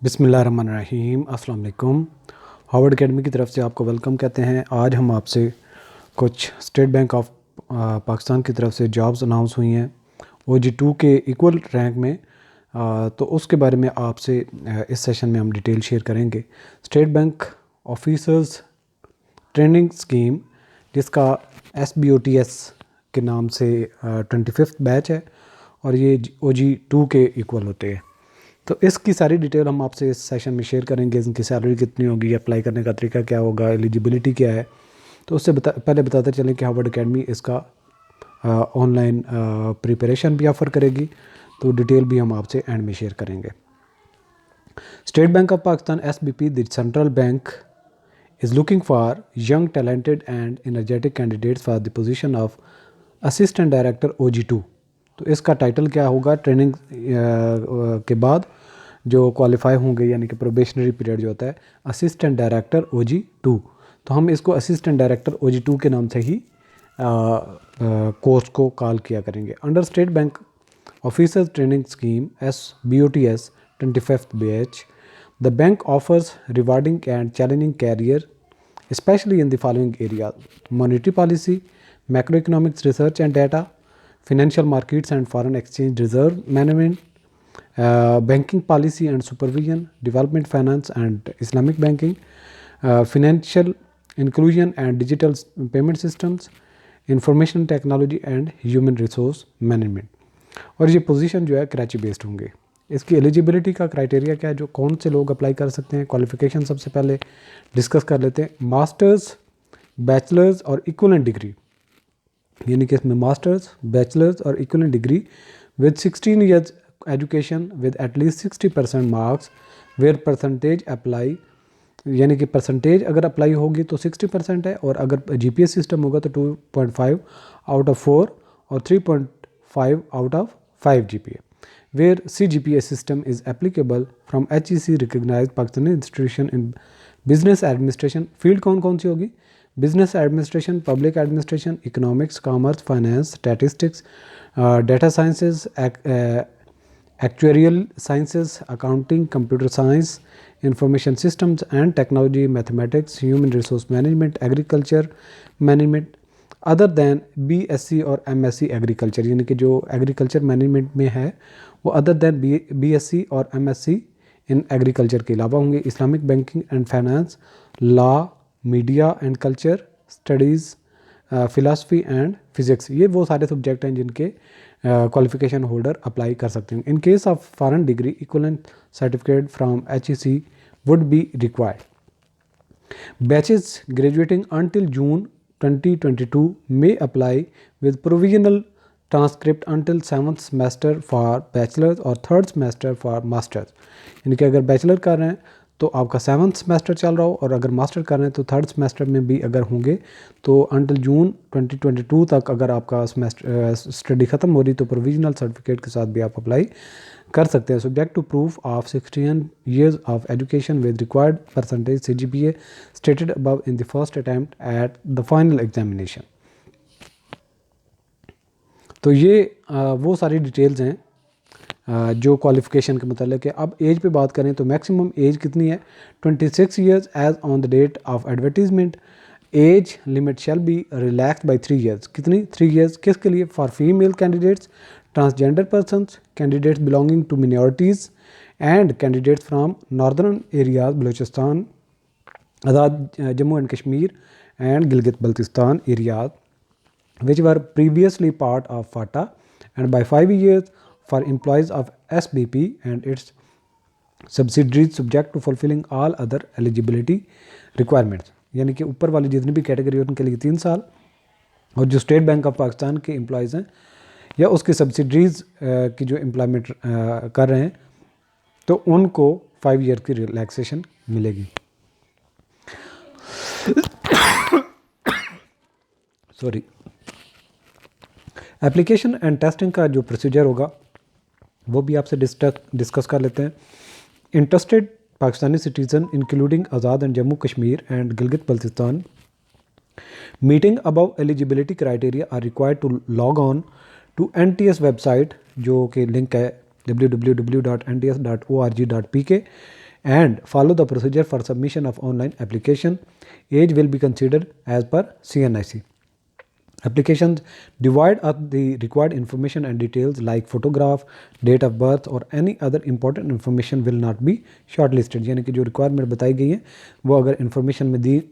बिस्मिल्लाहिर्रहमानिर्रहीम। अस्सलाम वालेकुम। हार्वर्ड एकेडमी की तरफ से आपको वेलकम कहते हैं। आज हम आपसे कुछ स्टेट बैंक ऑफ पाकिस्तान की तरफ से जॉब्स अनाउंस हुई हैं OG2 के इक्वल रैंक में। तो उसके बारे में आपसे इस सेशन में हम डिटेल शेयर करेंगे। State bank officers training scheme, जिसका SBOTS के नाम से 25th बैच है और ये OG2 के इक्वल होते हैं। तो इसकी सारी डिटेल हम आपसे इस सेशन में शेयर करेंगे। इनकी सैलरी कितनी होगी, अप्लाई करने का तरीका क्या होगा, एलिजिबिलिटी क्या है। तो उससे पहले बताते चलें कि हार्वर्ड एकेडमी इसका ऑनलाइन प्रिपरेशन भी ऑफ़र करेगी। तो डिटेल भी हम आपसे एंड में शेयर करेंगे। State bank of Pakistan SBP, the central bank, is looking for young, talented and energetic candidates for the position of assistant director OG2। तो इसका टाइटल क्या होगा? ट्रेनिंग के बाद जो क्वालिफाई होंगे, यानी कि प्रोबेशनरी पीरियड जो होता है, असिस्टेंट डायरेक्टर OG2। तो हम इसको असिस्टेंट डायरेक्टर OG2 के नाम से ही कोर्स को कॉल किया करेंगे। Under state bank officers training scheme SBOTS 25th batch, the bank offers rewarding and challenging career, especially in the following areas: monetary policy, macroeconomics research and data, financial markets and foreign exchange reserve management, banking policy and supervision, development finance and Islamic banking, financial inclusion and digital payment systems, information technology and human resource management। और ये position जो है Karachi based होंगे। इसकी eligibility का criteria क्या है, जो कौन से लोग अप्लाई कर सकते हैं? क्वालिफिकेशन सबसे पहले डिस्कस कर लेते हैं। मास्टर्स, बैचलर्स और इक्वलेंट डिग्री, यानी कि इसमें मास्टर्स, बैचलर्स और equivalent degree with 16 years education with at least 60% marks where percentage apply, यानी कि परसेंटेज अगर अप्लाई होगी तो 60% है, और अगर GPS सिस्टम होगा तो 2.5 आउट ऑफ 4 और 3.5 out of 5 GPA। where CGPA system is applicable from HEC recognized Pakistani institution in business administration। Field कौन कौन सी होगी? Business administration, public administration, economics, commerce, finance, statistics, data sciences, actuarial sciences, accounting, computer science, information systems and technology, mathematics, human resource management, agriculture management, other than BSc और MSc agriculture, यानी कि जो agriculture management में है वो other than BSc और MSc in agriculture के अलावा होंगे। Islamic banking and finance, law, media and culture studies, philosophy and physics, ये वो सारे सब्जेक्ट हैं जिनके क्वालिफिकेशन होल्डर अप्लाई कर सकते हैं। In case of foreign degree, equivalent certificate from HEC would be required. Batches graduating until June 2022 may apply with provisional transcript until 7th semester for bachelor's और 3rd semester for master's। यानी कि अगर bachelor कर रहे हैं तो आपका 7th semester चल रहा हो, और अगर मास्टर कर रहे हैं तो 3rd सेमेस्टर में भी अगर होंगे तो अंटिल जून 2022 तक अगर आपका सेमेस्टर स्टडी ख़त्म हो रही तो प्रोविजनल सर्टिफिकेट के साथ भी आप अप्लाई कर सकते हैं। Subject to proof of 16 years of education with required percentage CGPA stated above in the first attempt at the final examination. तो ये वो सारी डिटेल्स हैं जो क्वालिफ़िकेशन के मतलब है। अब एज पे बात करें तो मैक्सिमम एज कितनी है? 26 years age on the date of advertisement. Age limit shall be relax by 3 years। कितनी? 3 years। किसके लिए? For female candidates, transgender persons, candidates belonging to minorities and candidates from northern areas, Balochistan, Azad Jammu and Kashmir and Gilgit Baltistan areas which were previously part of FATA, and by 5 years for employees of SBP and its subsidiaries subject to fulfilling all other eligibility requirements। यानी कि ऊपर वाली जितनी भी category है उनके लिए 3 साल, और जो स्टेट बैंक ऑफ पाकिस्तान के एम्प्लॉयज़ हैं या उसके सब्सिडरीज़ की जो एम्प्लॉयमेंट कर रहे हैं तो उनको 5 ईयर की रिलैक्सेशन मिलेगी। सॉरी। एप्लीकेशन एंड टेस्टिंग का जो प्रोसीजर होगा वो भी आपसे डिस्कस कर लेते हैं। Interested Pakistani citizen including Azad and Jammu Kashmir and Gilgit Baltistan meeting above eligibility criteria are required to log on to NTS website, जो कि लिंक है www.nts.org.pk, and follow the procedure for submission of online application. Age will be considered as per CNIC. Applications divide up the required information and details like photograph, date of birth or any other important information will not be shortlisted. यानी कि जो requirement बताई गई है वो अगर information में दी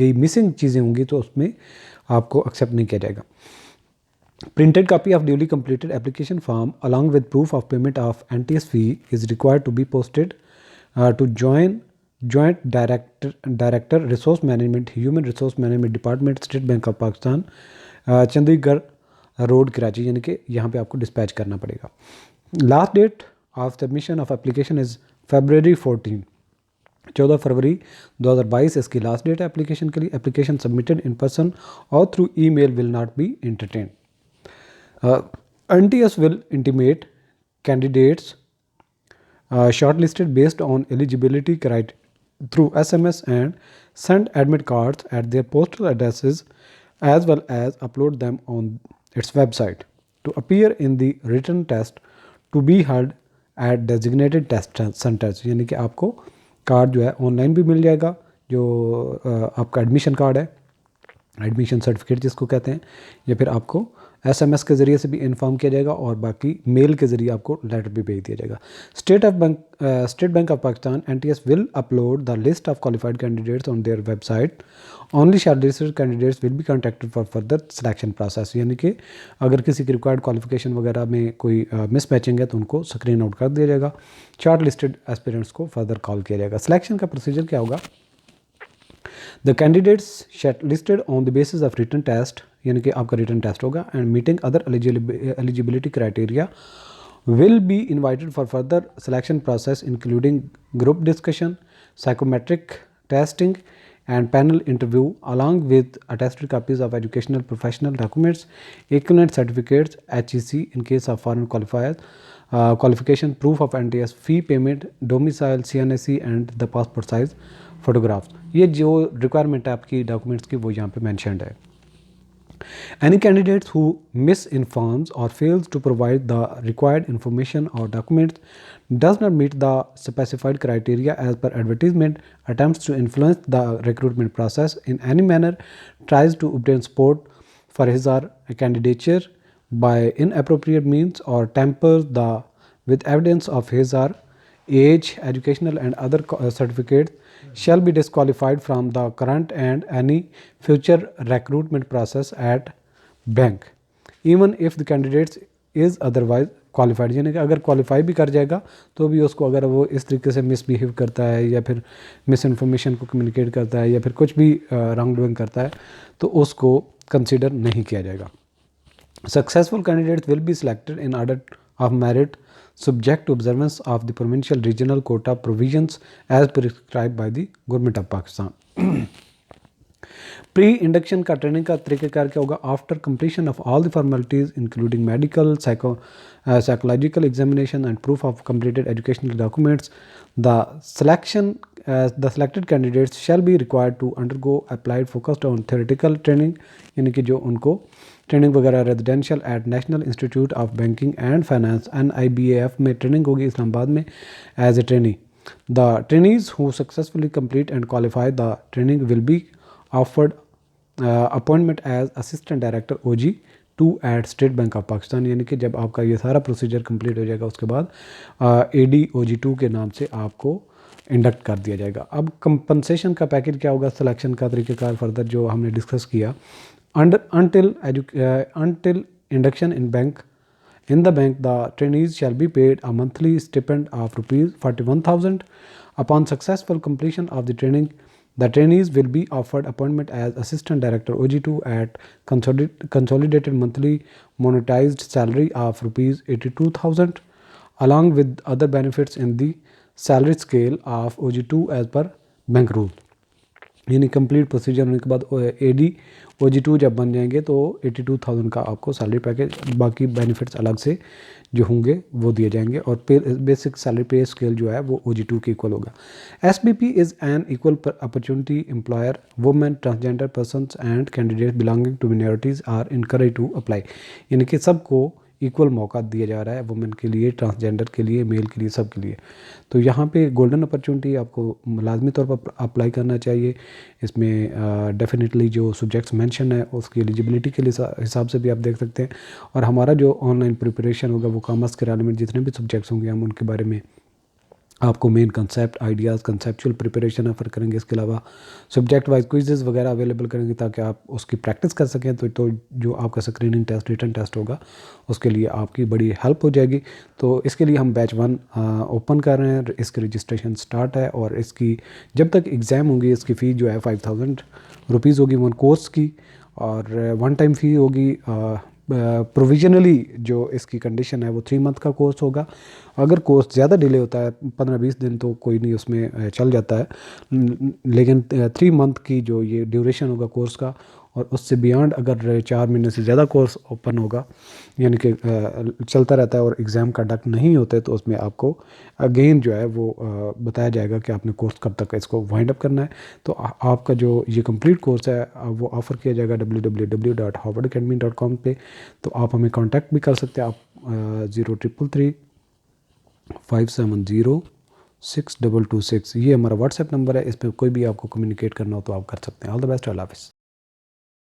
गई मिसिंग चीज़ें होंगी तो उसमें आपको एक्सेप्ट नहीं किया जाएगा. Printed copy of duly completed application form along with proof of payment of NTS fee is required to be posted to Joint Director Resource Management, Human Resource Management Department, State Bank of Pakistan, Chandigarh road Karachi, यानी कि यहाँ पे आपको dispatch करना पड़ेगा. Last date of submission of application is February 14. 14 फरवरी 2022 इसकी last date है एप्लीकेशन के लिए. एप्लीकेशन सबमिटेड इन पर्सन और through email will not be entertain. NTS will intimate candidates shortlisted based on eligibility criteria through SMS and send admit cards at their postal addresses as well as upload them on its website to appear in the written test to be held at designated test centers. यानी कि आपको card जो है online भी मिल जाएगा, जो आपका admission card है, एडमिशन सर्टिफिकेट जिसको कहते हैं, या फिर आपको SMS के ज़रिए से भी इन्फॉर्म किया जाएगा और बाकी मेल के ज़रिए आपको लेटर भी भेज दिया जाएगा. State bank of Pakistan NTS will upload the list of qualified candidates on their website. Only shortlisted candidates will be contacted for further selection process. यानी कि अगर किसी की रिक्वायर्ड क्वालिफिकेशन वगैरह में कोई मिस मैचिंग है तो उनको स्क्रीन आउट कर दिया जाएगा. शॉर्ट लिस्टेड एस्पिरेंट्स को फर्दर कॉल किया जाएगा. सिलेक्शन का प्रोसीजर क्या होगा? The candidates shortlisted on the basis of written test, यानी कि आपका written test होगा, and meeting other eligibility criteria will be invited for further selection process including group discussion, psychometric testing and panel interview along with attested copies of educational professional documents, equivalent certificates, HEC in case of foreign qualifiers, qualification, proof of NTS fee payment, domicile, CNIC and the passport size photographs. ये जो requirement है आपकी documents की वो यहाँ पे mentioned है. Any candidates who misinforms or fails to provide the required information or documents, does not meet the specified criteria as per advertisement, attempts to influence the recruitment process in any manner, tries to obtain support for his or her candidature by inappropriate means or tampers with evidence of his or age, educational and other certificates, shall be disqualified from the current and any future recruitment process at bank even if the candidate is otherwise qualified. यानी कि अगर qualify भी कर जाएगा तो भी उसको अगर वो इस तरीके से मिसबिहेव करता है या फिर मिस इन्फॉर्मेशन को कम्युनिकेट करता है या फिर कुछ भी रॉन्ग डूइंग करता है तो उसको कंसिडर नहीं किया जाएगा. Successful candidates will be selected in order of merit subject to observance of the provincial regional quota provisions as prescribed by the government of Pakistan. Pre induction का ट्रेनिंग का तरीक़ाकार क्या होगा? After completion of all the formalities including medical, psychological examination and proof of completed educational documents, the selected candidates shall be required to undergo applied focused on theoretical training, यानी कि जो उनको training वगैरह residential at national institute of banking and finance NIBAF में training होगी इस्लामाबाद में as a trainee. The trainees who successfully complete and qualify the training will be offered appointment as assistant director OG2 at state bank of Pakistan. यानी कि जब आपका ये सारा procedure complete हो जाएगा उसके बाद AD OG2 के नाम से आपको इंडक्ट कर दिया जाएगा. अब कंपनसेशन का पैकेज क्या होगा? सिलेक्शन का तरीक़ाकार फर्दर जो हमने डिस्कस किया. Until induction in the bank, the trainees shall be paid a monthly stipend of rupees 41,000. Upon successful completion of the training, the trainees will be offered appointment as assistant director OG2 at consolidated monthly monetized salary of rupees 82,000, along with other benefits in the salary scale of OG2 as per bank rule. यानी complete procedure होने के बाद AD OG2 जब बन जाएंगे तो 82,000 का आपको सैलरी पैकेज, बाकी बेनिफिट्स अलग से जो होंगे वो दिए जाएंगे और बेसिक सैलरी पे स्केल जो है वो OG2 के इक्वल होगा. SBP is an equal opportunity employer. Women, transgender persons and candidate belonging to minorities are encourage to apply. यानी कि सबको इक्वल मौका दिया जा रहा है, वुमेन के लिए, ट्रांसजेंडर के लिए, मेल के लिए, सब के लिए। तो यहाँ पे गोल्डन अपॉर्चुनिटी आपको लाजमी तौर पर अप्लाई करना चाहिए। इसमें डेफिनेटली जो सब्जेक्ट्स मेंशन है उसकी एलिजिबिलिटी के लिए हिसाब से भी आप देख सकते हैं। और हमारा जो ऑनलाइन प्रिपरेशन होगा वो कॉमर्स के रिलेवेंट जितने भी सब्जेक्ट्स होंगे हम उनके बारे में आपको main concept, ideas, conceptual preparation offer करेंगे। इसके अलावा सब्जेक्ट वाइज क्विजेज़ वगैरह अवेलेबल करेंगे ताकि आप उसकी प्रैक्टिस कर सकें। तो जो आपका स्क्रीनिंग टेस्ट, रिटन टेस्ट होगा उसके लिए आपकी बड़ी हेल्प हो जाएगी। तो इसके लिए हम बैच 1 ओपन कर रहे हैं, इसकी रजिस्ट्रेशन स्टार्ट है और इसकी जब तक एग्ज़ाम होंगी इसकी फ़ी जो है 5000 रुपीज़ होगी वन कोर्स की, और वन टाइम फ़ी होगी। प्रोविजनली जो इसकी कंडीशन है वो 3 मंथ का कोर्स होगा। अगर कोर्स ज़्यादा डिले होता है 15-20 दिन तो कोई नहीं, उसमें चल जाता है। लेकिन 3 मंथ की जो ये ड्यूरेशन होगा कोर्स का, और उससे बियॉन्ड अगर 4 महीने से ज़्यादा कोर्स ओपन होगा यानी कि चलता रहता है और एग्ज़ाम कंडक्ट नहीं होते, तो उसमें आपको अगेन जो है वो बताया जाएगा कि आपने कोर्स कब तक इसको वाइंड अप करना है। तो आपका जो ये कंप्लीट कोर्स है वो ऑफ़र किया जाएगा www.harvardacademy.com पे। तो आप हमें कांटेक्ट भी कर सकते हैं। आप 0333570622 ये हमारा व्हाट्सएप नंबर है। इस पर कोई भी आपको कम्युनिकेट करना हो तो आप कर सकते हैं। ऑल द बेस्ट, अल्लाह हाफ़िज़।